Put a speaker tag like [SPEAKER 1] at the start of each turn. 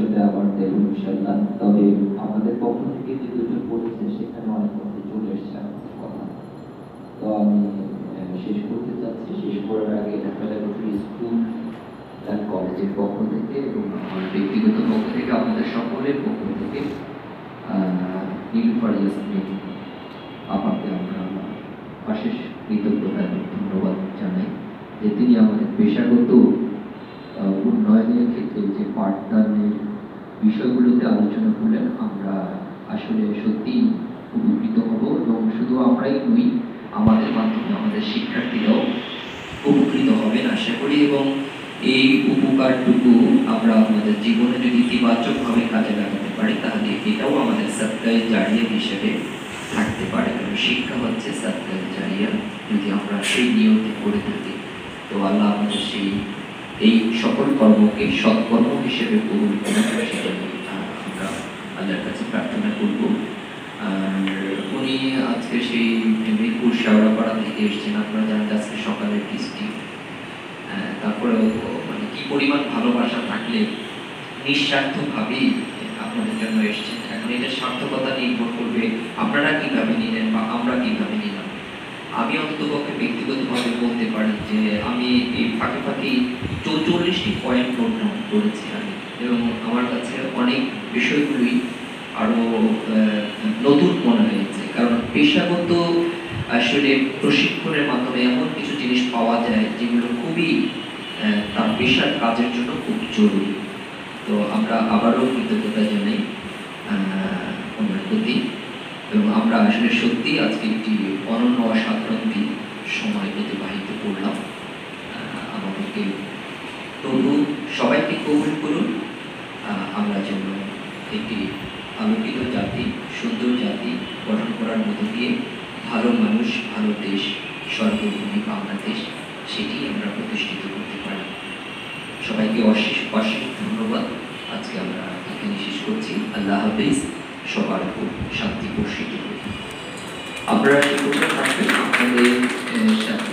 [SPEAKER 1] ভবিষ্যতে আবার দেব ইনশাআল্লাহ। তবে আমাদের পক্ষ থেকে যে দুজন বলেছে সেখানে অনেক মধ্যে চলে এসছে আমাদের কথা। তো আমি শেষ করতে চাচ্ছি। শেষ করার আগে ঢাকা ল্যাবরেটরি স্কুল অ্যান্ড কলেজের পক্ষ থেকে এবং আমার ব্যক্তিগত পক্ষ থেকে আপনাদের সকলের পক্ষ থেকে নীলুফার ইয়াসমিন আপাকে আমরা অশেষ কৃতজ্ঞতা এবং ধন্যবাদ জানাই যে তিনি আমাদের পেশাগত উন্নয়নের ক্ষেত্রে যে পাঠদানের বিষয়গুলোতে আলোচনা করলেন। আমরা আসলে সত্যি উপকৃত হব এবং শুধু আমরাই নই, আমাদের মাধ্যমে আমাদের শিক্ষার্থীরাও উপকৃত হবেন আশা করি। এবং এই উপকারটুকু আমরা আমাদের জীবনে যদি ইতিবাচকভাবে কাজে লাগাতে পারি তাহলে এটাও আমাদের সাদকায়ে জারিয়া হিসেবে থাকতে পারে। কারণ শিক্ষা হচ্ছে সাদকায়ে জারিয়া, যদি আমরা সেই নিয়তে করে থাকি। তো আল্লাহ আমাদের সেই এই সকল কর্মকে সৎকর্ম হিসেবে কবুল করেন, সেটা আমরা আল্লাহর কাছে প্রার্থনা করব। আর উনি আজকে সেই মিরপুর শেওড়াপাড়া থেকে এসেছেন। আপনারা জানেন আজকে সকালের বৃষ্টি, তারপরেও মানে কি পরিমাণ ভালোবাসা থাকলে নিঃস্বার্থভাবেই আপনাদের জন্য এসেছেন। এখন এটা সার্থকতা নির্ভর করবে আপনারা কিভাবে নিলেন বা আমরা কিভাবে নিলাম। আমি অন্ততপক্ষে ব্যক্তিগতভাবে বলতে পারি যে আমি এই ফাঁকে ফাঁকে 44টি পয়েন্ট নোট ডাউন করেছি আমি, এবং আমার কাছে অনেক বিষয়গুলি আরও নতুন মনে হয়েছে। কারণ পেশাগত আসলে প্রশিক্ষণের মাধ্যমে এমন কিছু জিনিস পাওয়া যায় যেগুলো খুবই তার পেশার কাজের জন্য খুব জরুরি। তো আমরা আবারও কৃতজ্ঞতা জানাই ওনার প্রতি, এবং আমরা আসলে সত্যি আজকে একটি অনন্য অসাধারণ দিন সময় অতিবাহিত করলাম। আমাদেরকে প্রভু সবাইকে কবুল করুন। আমরা যেন একটি আলোকিত জাতি, সুন্দর জাতি গঠন করার মধ্য দিয়ে ভালো মানুষ, ভালো দেশ, সর্বভূমি বাংলাদেশ, সেটি আমরা প্রতিষ্ঠিত করতে পারি। সবাইকে অশেষ অশেষ ধন্যবাদ। আজকে আমরা এখানে শেষ করছি। আল্লাহ হাফেজ। সবার খুব শান্তি বর্ষিত। আপনারা শিক্ষকরা থাকবেন, আপনাদের সাথে